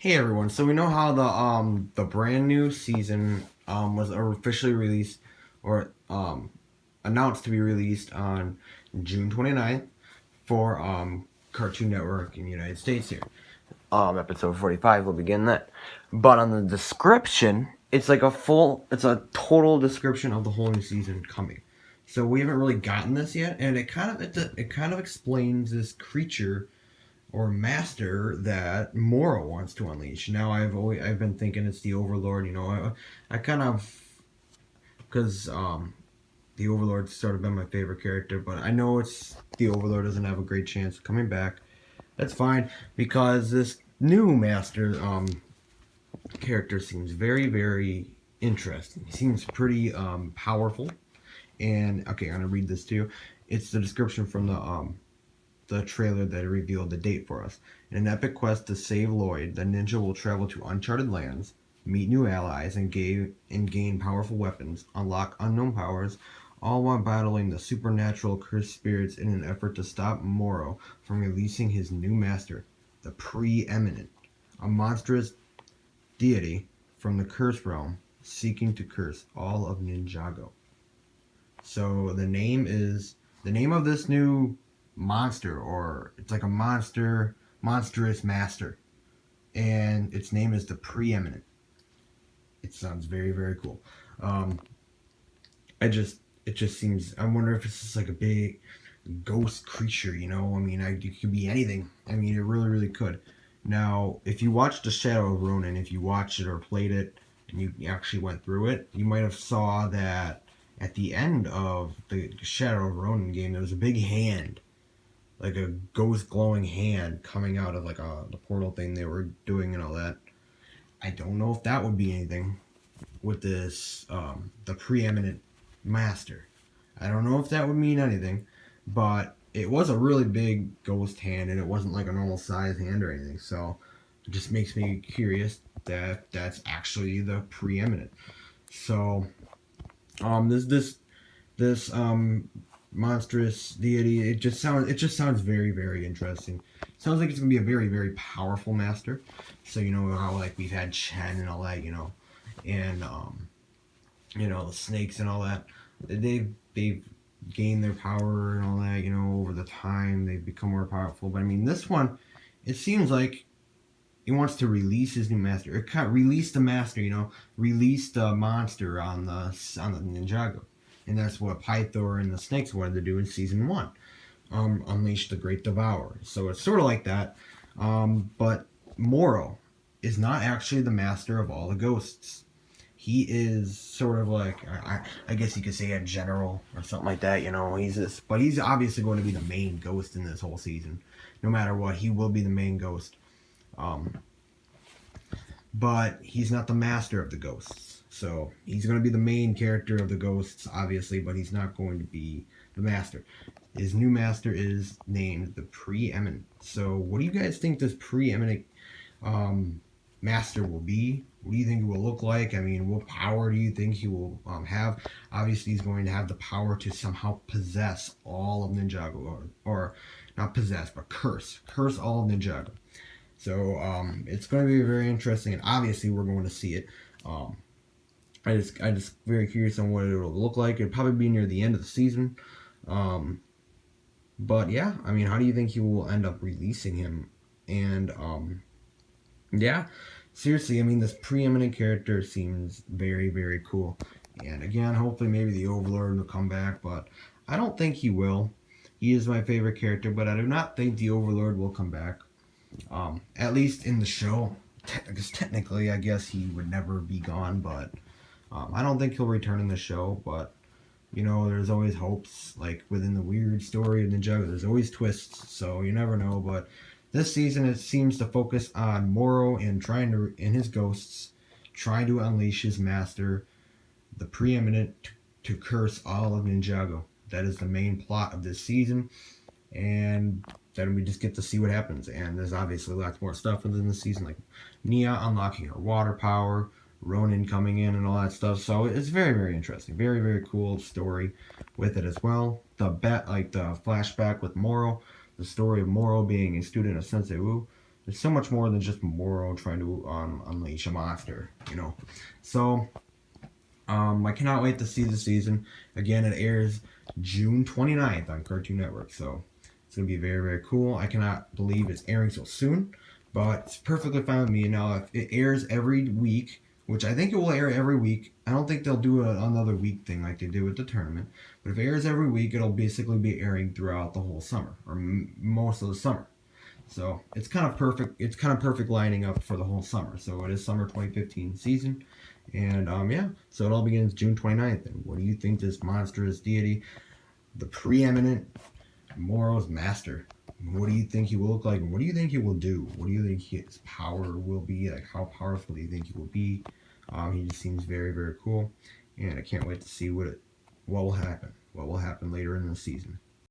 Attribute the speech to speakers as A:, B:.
A: Hey everyone, so we know how the brand new season was officially released or announced to be released on June 29th for Cartoon Network in the United States here. Episode 45 will begin that. But on the description, it's like it's a total description of the whole new season coming. So we haven't really gotten this yet, and it kind of explains this creature or master that Morro wants to unleash. Now I've been thinking it's the Overlord. I kind of because the Overlord's sort of been my favorite character, but I know it's the Overlord doesn't have a great chance of coming back. That's fine because this new master character seems very interesting. He seems pretty powerful. And okay, I'm gonna read this to you. It's the description from the trailer that revealed the date for us. In an epic quest to save Lloyd, the ninja will travel to uncharted lands, meet new allies, and gain powerful weapons, unlock unknown powers, all while battling the supernatural cursed spirits in an effort to stop Morro from releasing his new master, the Preeminent, a monstrous deity from the curse realm seeking to curse all of Ninjago. So the name of this new monster, or it's like a monstrous master, and its name is the Preeminent. It sounds very cool. Um, it just seems. I wonder if it's just like a big ghost creature. I mean, it could be anything. I mean, it really could. Now, if you watched The Shadow of Ronin, if you watched it or played it, and you actually went through it, you might have saw that at the end of the Shadow of Ronin game, there was a big hand, like a ghost glowing hand coming out of like the portal thing they were doing and all that. I don't know if that would be anything with this the Preeminent master. I don't know if that would mean anything, but it was a really big ghost hand and it wasn't like a normal size hand or anything. So it just makes me curious that that's actually the Preeminent. So this monstrous deity, it just sounds very interesting. Sounds like it's gonna be a very powerful master. So you know how like we've had Chen and all that, and the snakes and all that. They've gained their power and all that, over the time they've become more powerful. But I mean, this one, it seems like he wants to release his new master. It can't release the master, release the monster on the Ninjago, and that's what Pythor and the Snakes wanted to do in season one. Unleash the Great Devourer. So it's sort of like that. But Morro is not actually the master of all the ghosts. He is sort of like I guess you could say a general or something like that. But he's obviously going to be the main ghost in this whole season. No matter what, he will be the main ghost. Um, but he's not the master of the ghosts. So he's going to be the main character of the ghosts, obviously, but he's not going to be the master. His new master is named the Preeminent. So what do you guys think this Preeminent master will be? What do you think it will look like? I mean, what power do you think he will have? Obviously, he's going to have the power to somehow possess all of Ninjago, or not possess, but curse all of Ninjago. So it's going to be very interesting, and obviously we're going to see it. I just very curious on what it'll look like. It'll probably be near the end of the season. But yeah, I mean, how do you think he will end up releasing him? And yeah, seriously, I mean, this Preeminent character seems very cool. And again, hopefully maybe the Overlord will come back, but I don't think he will. He is my favorite character, but I do not think the Overlord will come back. At least in the show, because technically, I guess he would never be gone. But I don't think he'll return in the show. But there's always hopes. Like within the weird story of Ninjago, there's always twists. So you never know. But this season, it seems to focus on Morro and his ghosts trying to unleash his master, the Preeminent, to curse all of Ninjago. That is the main plot of this season, and then we just get to see what happens. And there's obviously lots more stuff within the season, like Nia unlocking her water power, Ronin coming in, and all that stuff. So it's very interesting, very cool story with it as well. Like the flashback with Morro, the story of Morro being a student of Sensei Wu. there's so much more than just Morro trying to unleash a monster, you know. So I cannot wait to see the season. Again, it airs June 29th on Cartoon Network, so it's gonna be very, very cool. I cannot believe it's airing so soon, but it's perfectly fine with me. Now, if it airs every week, which I think it will air every week, I don't think they'll do another week thing like they did with the tournament. But if it airs every week, it'll basically be airing throughout the whole summer or most of the summer. So it's kind of perfect. It's kind of perfect lining up for the whole summer. So it is summer 2015 season, and yeah. So it all begins June 29th. And what do you think this monstrous deity, the preeminent Morro's master? What do you think he will look like? And what do you think he will do? What do you think his power will be? Like, how powerful do you think he will be? He just seems very, very cool, and I can't wait to see what will happen. What will happen later in the season.